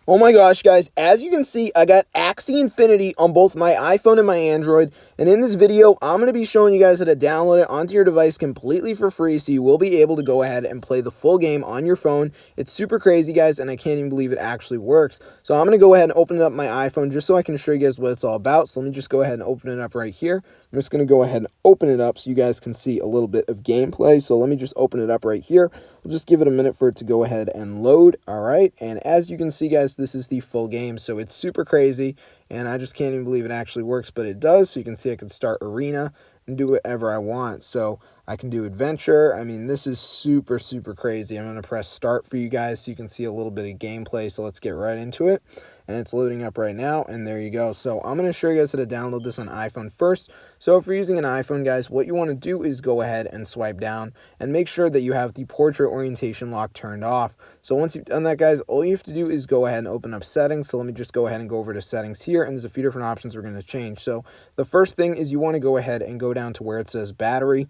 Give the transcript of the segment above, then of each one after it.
Oh my gosh, guys, as you can see, I got Axie Infinity on both my iPhone and my Android, and in this video, I'm going to be showing you guys how to download it onto your device completely for free, so you will be able to go ahead and play the full game on your phone. It's super crazy, guys, and I can't even believe it actually works. So I'm going to go ahead and open up my iPhone just so I can show you guys what it's all about. So let me just go ahead and open it up right here. I'm just going to go ahead and open it up so you guys can see a little bit of gameplay. So let me just open it up right here. We'll just give it a minute for it to go ahead and load. All right, and as you can see, guys, this is the full game, so it's super crazy, and I just can't even believe it actually works, but it does. So you can see I can start arena and do whatever I want. So I can do adventure. I mean, this is super crazy. I'm going to press start for you guys so you can see a little bit of gameplay. So let's get right into it, and it's loading up right now, and there you go. So I'm going to show you guys how to download this on iPhone first. So if you're using an iPhone, guys, what you want to do is go ahead and swipe down and make sure that you have the portrait orientation lock turned off. So once you've done that, guys, all you have to do is go ahead and open up settings. So let me just go ahead and go over to settings here, and there's a few different options we're going to change. So the first thing is you want to go ahead and go down to where it says battery.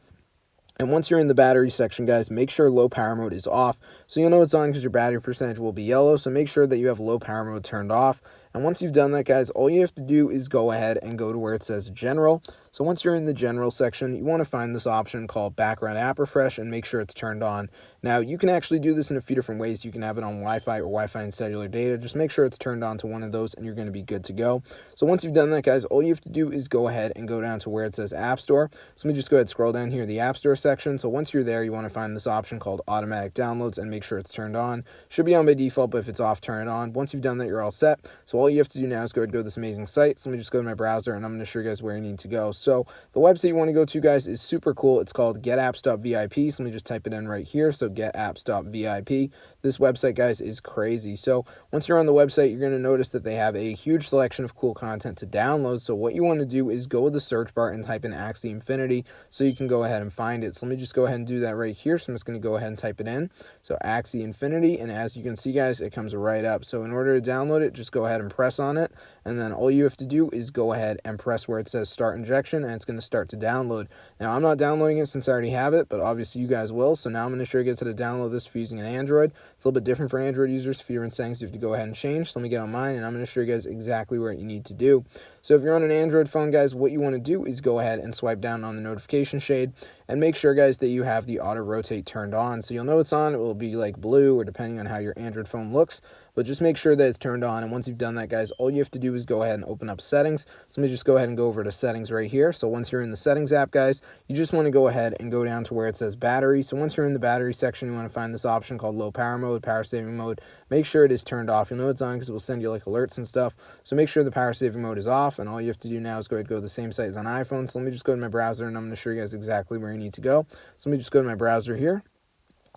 And once you're in the battery section, guys, make sure low power mode is off. So you'll know it's on because your battery percentage will be yellow. So make sure that you have low power mode turned off. And once you've done that, guys, all you have to do is go ahead and go to where it says general. So once you're in the general section, you want to find this option called background app refresh and make sure it's turned on. Now, you can actually do this in a few different ways. You can have it on Wi-Fi or Wi-Fi and cellular data. Just make sure it's turned on to one of those and you're going to be good to go. So once you've done that, guys, all you have to do is go ahead and go down to where it says App Store. So let me just go ahead and scroll down here, the App Store section. So once you're there, you want to find this option called automatic downloads and make sure it's turned on. Should be on by default, but if it's off, turn it on. Once you've done that, you're all set. So all you have to do now is go ahead and go to this amazing site. So let me just go to my browser and I'm going to show you guys where you need to go. So the website you want to go to, guys, is super cool. It's called getapps.vip. So let me just type it in right here. So getapps.vip. This website, guys, is crazy. So once you're on the website, you're going to notice that they have a huge selection of cool content to download. So what you want to do is go to the search bar and type in Axie Infinity so you can go ahead and find it. So let me just go ahead and do that right here. So I'm just going to go ahead and type it in. So Axie Infinity, and as you can see, guys, it comes right up. So in order to download it, just go ahead and press on it, and then all you have to do is go ahead and press where it says start injection, and it's going to start to download. Now, I'm not downloading it since I already have it, but obviously you guys will. So now I'm going to show you guys how to download this for using an Android. It's a little bit different for Android users. A few different settings you have to go ahead and change. So let me get on mine, and I'm going to show you guys exactly what you need to do. So if you're on an Android phone, guys, what you want to do is go ahead and swipe down on the notification shade and make sure, guys, that you have the auto rotate turned on. So you'll know it's on. It will be like blue or depending on how your Android phone looks, but just make sure that it's turned on. And once you've done that, guys, all you have to do is go ahead and open up settings. So let me just go ahead and go over to settings right here. So once you're in the settings app, guys, you just want to go ahead and go down to where it says battery. So once you're in the battery section, you want to find this option called low power mode, power saving mode. Make sure it is turned off. You'll know it's on because it will send you like alerts and stuff. So make sure the power saving mode is off, and all you have to do now is go ahead and go to the same site as on iPhone. So let me just go to my browser, and I'm going to show you guys exactly where you need to go. So let me just go to my browser here.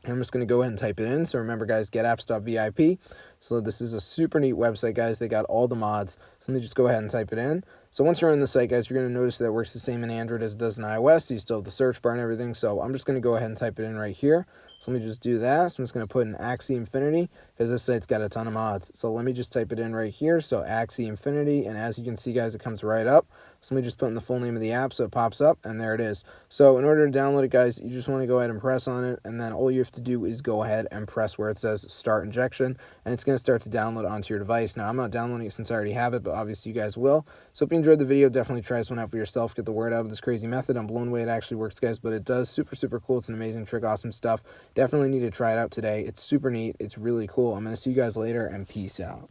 I'm just going to go ahead and type it in. So remember, guys, getapps.vip. So this is a super neat website, guys. They got all the mods. So let me just go ahead and type it in. So once you're on the site, guys, you're going to notice that it works the same in Android as it does in iOS. So you still have the search bar and everything. So I'm just going to go ahead and type it in right here. So let me just do that. So I'm just going to put in Axie Infinity because this site's got a ton of mods. So let me just type it in right here. So Axie Infinity. And as you can see, guys, it comes right up. So let me just put in the full name of the app so it pops up, and there it is. So in order to download it, guys, you just want to go ahead and press on it, and then all you have to do is go ahead and press where it says start injection, and it's going to start to download onto your device. Now, I'm not downloading it since I already have it, but obviously you guys will. So if you enjoyed the video, definitely try this one out for yourself. Get the word out of this crazy method. I'm blown away it actually works, guys, but it does. Super cool. It's an amazing trick, awesome stuff. Definitely need to try it out today. It's super neat. It's really cool. I'm going to see you guys later, and peace out.